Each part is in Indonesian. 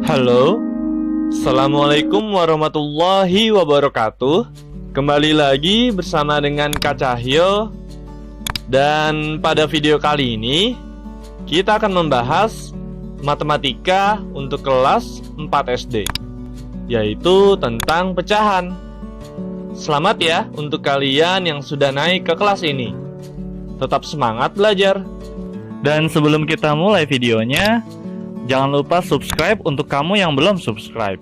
Halo, Assalamualaikum warahmatullahi wabarakatuh. Kembali lagi bersama dengan Kak Cahyo. Dan pada video kali ini kita akan membahas matematika untuk kelas 4 SD, yaitu tentang pecahan. Selamat ya untuk kalian yang sudah naik ke kelas ini. Tetap semangat belajar. Dan sebelum kita mulai videonya, jangan lupa subscribe untuk kamu yang belum subscribe.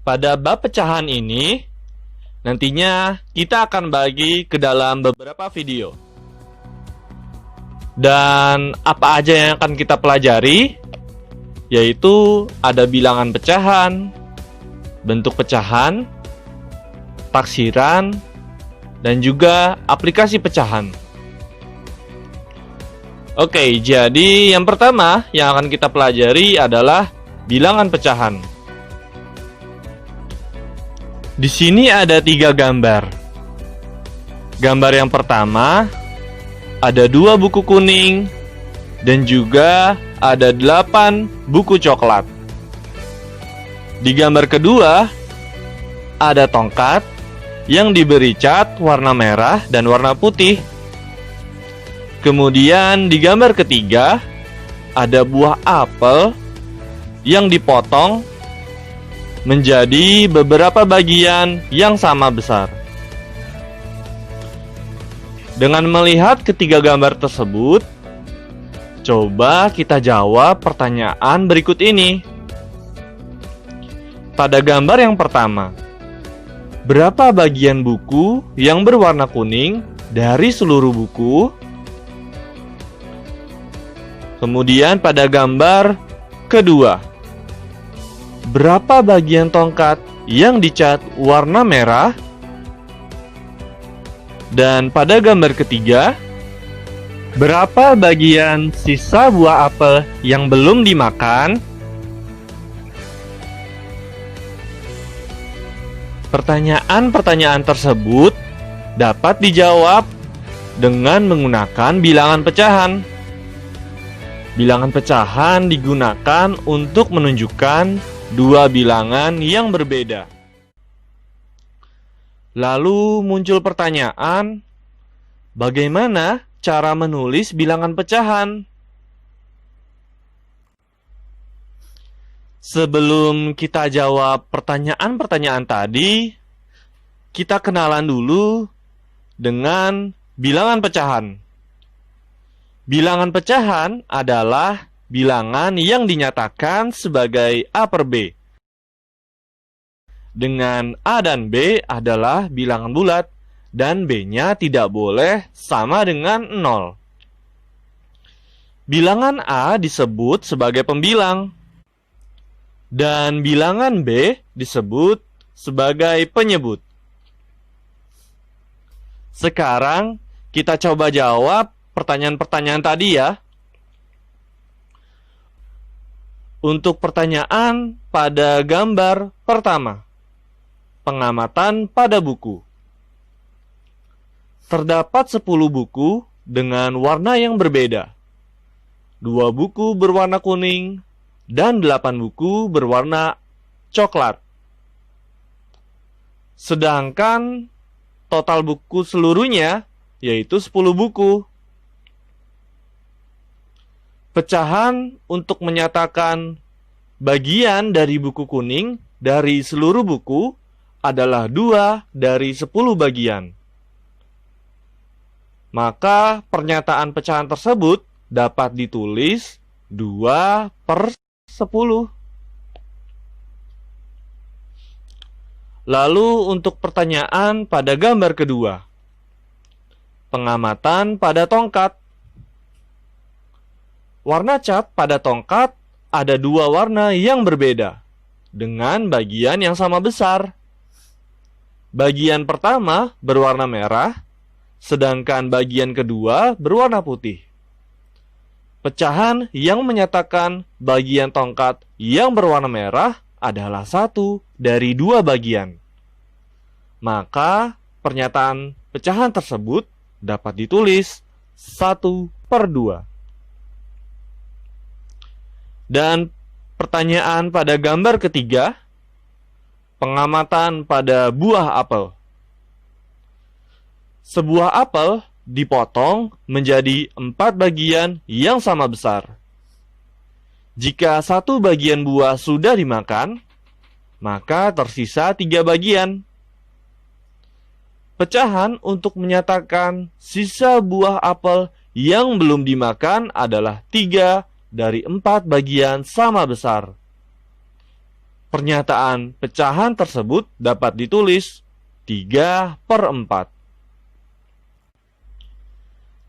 Pada bab pecahan ini, nantinya kita akan bagi ke dalam beberapa video. Dan apa aja yang akan kita pelajari? Yaitu ada bilangan pecahan, bentuk pecahan, taksiran, dan juga aplikasi pecahan. Oke, jadi yang pertama yang akan kita pelajari adalah bilangan pecahan. Di sini ada 3 gambar. Gambar yang pertama, ada 2 buku kuning dan juga ada 8 buku coklat. Di gambar kedua, ada tongkat yang diberi cat warna merah dan warna putih. Kemudian di gambar ketiga, ada buah apel yang dipotong menjadi beberapa bagian yang sama besar. Dengan melihat ketiga gambar tersebut, coba kita jawab pertanyaan berikut ini. Pada gambar yang pertama, berapa bagian buku yang berwarna kuning dari seluruh buku? Kemudian pada gambar kedua, berapa bagian tongkat yang dicat warna merah? Dan pada gambar ketiga, berapa bagian sisa buah apel yang belum dimakan? Pertanyaan-pertanyaan tersebut dapat dijawab dengan menggunakan bilangan pecahan. Bilangan pecahan digunakan untuk menunjukkan 2 bilangan yang berbeda. Lalu muncul pertanyaan, bagaimana cara menulis bilangan pecahan? Sebelum kita jawab pertanyaan-pertanyaan tadi, kita kenalan dulu dengan bilangan pecahan. Bilangan pecahan adalah bilangan yang dinyatakan sebagai A per B. Dengan A dan B adalah bilangan bulat dan B-nya tidak boleh sama dengan 0. Bilangan A disebut sebagai pembilang dan bilangan B disebut sebagai penyebut. Sekarang kita coba jawab pertanyaan-pertanyaan tadi ya. Untuk pertanyaan pada gambar pertama, pengamatan pada buku. Terdapat 10 buku dengan warna yang berbeda. 2 buku berwarna kuning dan 8 buku berwarna coklat. Sedangkan total buku seluruhnya yaitu 10 buku. Pecahan untuk menyatakan bagian dari buku kuning dari seluruh buku adalah 2 dari 10 bagian. Maka pernyataan pecahan tersebut dapat ditulis 2 per 10. Lalu untuk pertanyaan pada gambar kedua, pengamatan pada tongkat. Warna cat pada tongkat ada 2 warna yang berbeda dengan bagian yang sama besar. Bagian pertama berwarna merah, sedangkan bagian kedua berwarna putih. Pecahan yang menyatakan bagian tongkat yang berwarna merah adalah 1 dari 2 bagian. Maka pernyataan pecahan tersebut dapat ditulis 1 per 2. Dan pertanyaan pada gambar ketiga, pengamatan pada buah apel. Sebuah apel dipotong menjadi 4 bagian yang sama besar. Jika satu bagian buah sudah dimakan, maka tersisa 3 bagian. Pecahan untuk menyatakan sisa buah apel yang belum dimakan adalah 3 dari 4 bagian sama besar. Pernyataan pecahan tersebut dapat ditulis 3/4.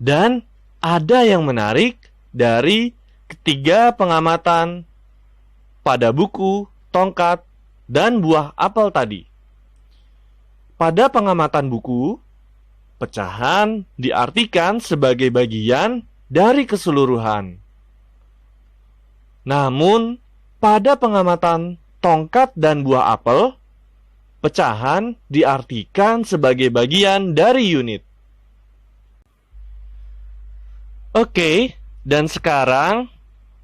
Dan ada yang menarik dari ketiga pengamatan pada buku, tongkat, dan buah apel tadi. Pada pengamatan buku, pecahan diartikan sebagai bagian dari keseluruhan. Namun, pada pengamatan tongkat dan buah apel, pecahan diartikan sebagai bagian dari unit. Oke, dan sekarang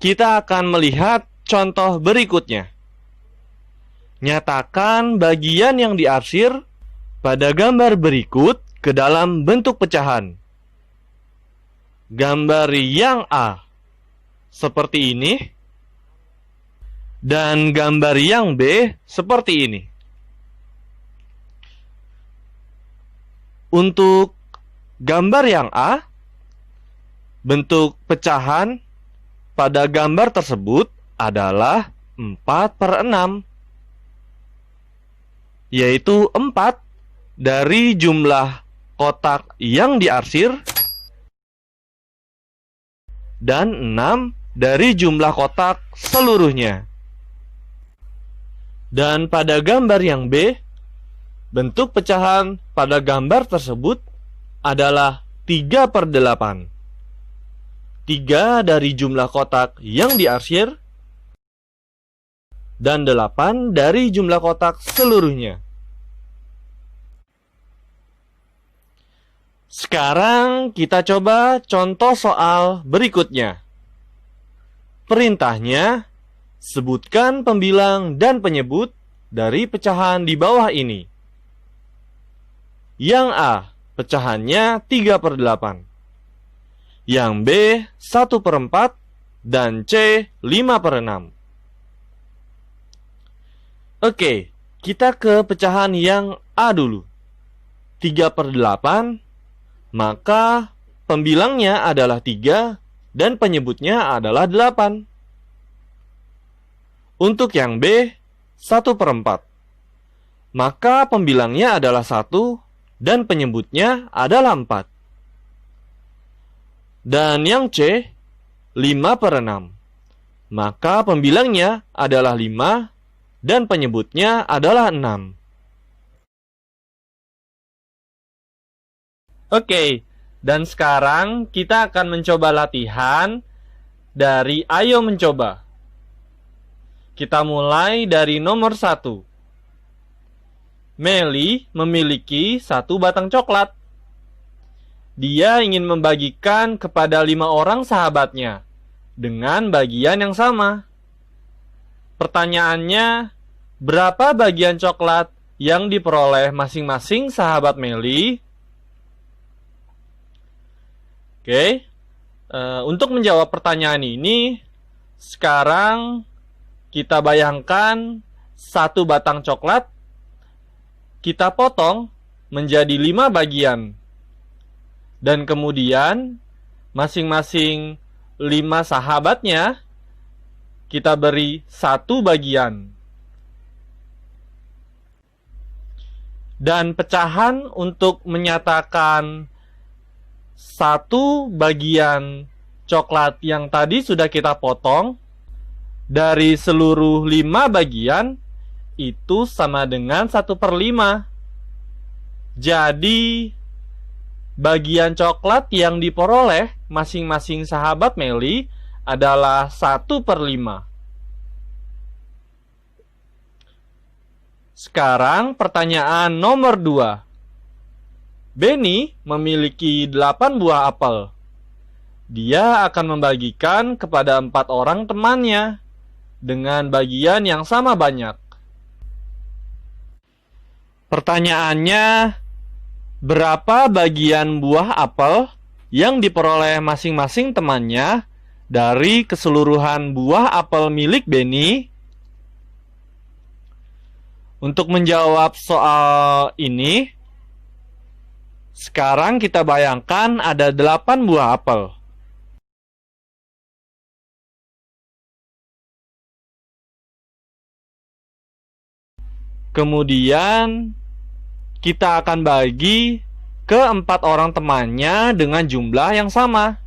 kita akan melihat contoh berikutnya. Nyatakan bagian yang diarsir pada gambar berikut ke dalam bentuk pecahan. Gambar yang A seperti ini, dan gambar yang B seperti ini. Untuk gambar yang A, bentuk pecahan pada gambar tersebut adalah 4/6, yaitu 4 dari jumlah kotak yang diarsir dan 6 dari jumlah kotak seluruhnya. Dan pada gambar yang B, bentuk pecahan pada gambar tersebut adalah 3/8. 3 dari jumlah kotak yang diarsir dan 8 dari jumlah kotak seluruhnya. Sekarang kita coba contoh soal berikutnya. Perintahnya, sebutkan pembilang dan penyebut dari pecahan di bawah ini. Yang A, pecahannya 3/8. Yang B, 1/4. Dan C, 5/6. Oke, kita ke pecahan yang A dulu. 3/8, maka pembilangnya adalah 3 dan penyebutnya adalah 8. Untuk yang B, 1/4, maka pembilangnya adalah 1 dan penyebutnya adalah 4. Dan yang C, 5/6, maka pembilangnya adalah 5 dan penyebutnya adalah 6. Oke, dan sekarang kita akan mencoba latihan dari Ayo Mencoba. Kita mulai dari nomor 1. Meli memiliki 1 batang coklat. Dia ingin membagikan kepada 5 orang sahabatnya dengan bagian yang sama. Pertanyaannya, berapa bagian coklat yang diperoleh masing-masing sahabat Meli? Oke, untuk menjawab pertanyaan ini, sekarang kita bayangkan 1 batang coklat kita potong menjadi 5 bagian. Dan kemudian masing-masing 5 sahabatnya kita beri 1 bagian. Dan pecahan untuk menyatakan 1 bagian coklat yang tadi sudah kita potong dari seluruh 5 bagian itu sama dengan 1/5. Jadi bagian coklat yang diperoleh masing-masing sahabat Meli adalah 1/5. Sekarang pertanyaan nomor 2. Benny memiliki 8 buah apel. Dia akan membagikan kepada 4 orang temannya dengan bagian yang sama banyak. Pertanyaannya, berapa bagian buah apel yang diperoleh masing-masing temannya dari keseluruhan buah apel milik Benny? Untuk menjawab soal ini, sekarang kita bayangkan ada 8 buah apel. Kemudian, kita akan bagi ke 4 orang temannya dengan jumlah yang sama.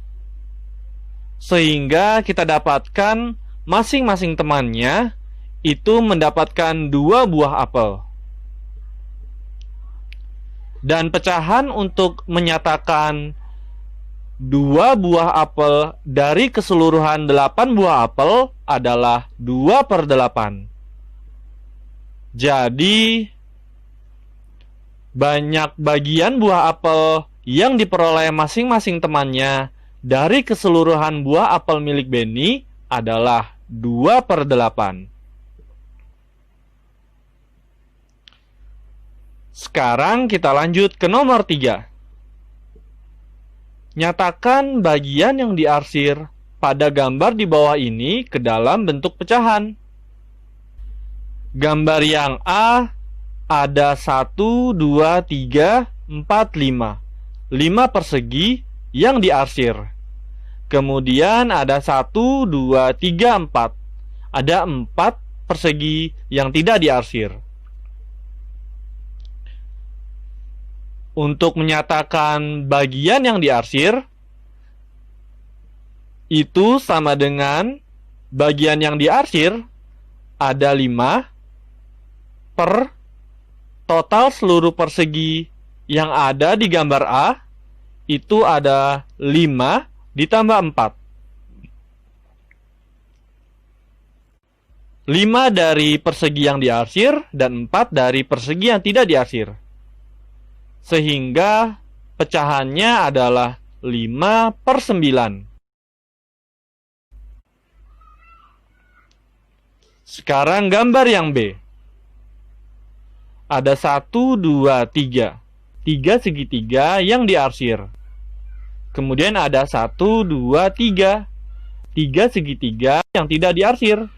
Sehingga kita dapatkan masing-masing temannya itu mendapatkan 2 buah apel. Dan pecahan untuk menyatakan 2 buah apel dari keseluruhan 8 buah apel adalah 2/8. Jadi, banyak bagian buah apel yang diperoleh masing-masing temannya dari keseluruhan buah apel milik Benny adalah 2/8. Sekarang kita lanjut ke nomor 3. Nyatakan bagian yang diarsir pada gambar di bawah ini ke dalam bentuk pecahan. Gambar yang A ada 1, 2, 3, 4, 5. 5 persegi yang diarsir. Kemudian ada 1, 2, 3, 4. Ada 4 persegi yang tidak diarsir. Untuk menyatakan bagian yang diarsir, itu sama dengan bagian yang diarsir ada 5 per total seluruh persegi yang ada di gambar A, itu ada 5 ditambah 4. 5 dari persegi yang diarsir dan 4 dari persegi yang tidak diarsir. Sehingga pecahannya adalah 5/9. Sekarang gambar yang B. Ada 1, 2, 3. 3 segitiga yang diarsir. Kemudian ada 1, 2, 3. 3 segitiga yang tidak diarsir.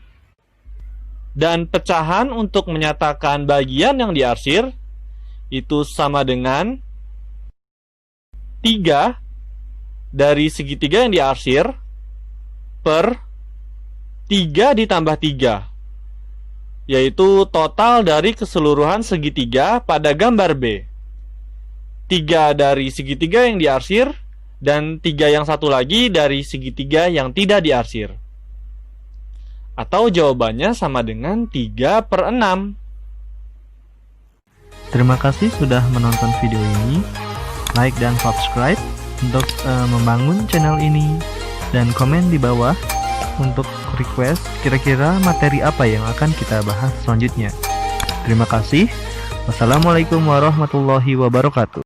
Dan pecahan untuk menyatakan bagian yang diarsir itu sama dengan 3 dari segitiga yang diarsir per 3 ditambah 3, yaitu total dari keseluruhan segitiga pada gambar B. 3 dari segitiga yang diarsir dan 3 yang satu lagi dari segitiga yang tidak diarsir. Atau jawabannya sama dengan 3/6. Terima kasih sudah menonton video ini. Like dan subscribe untuk membangun channel ini. Dan komen di bawah untuk request kira-kira materi apa yang akan kita bahas selanjutnya. Terima kasih. Wassalamualaikum warahmatullahi wabarakatuh.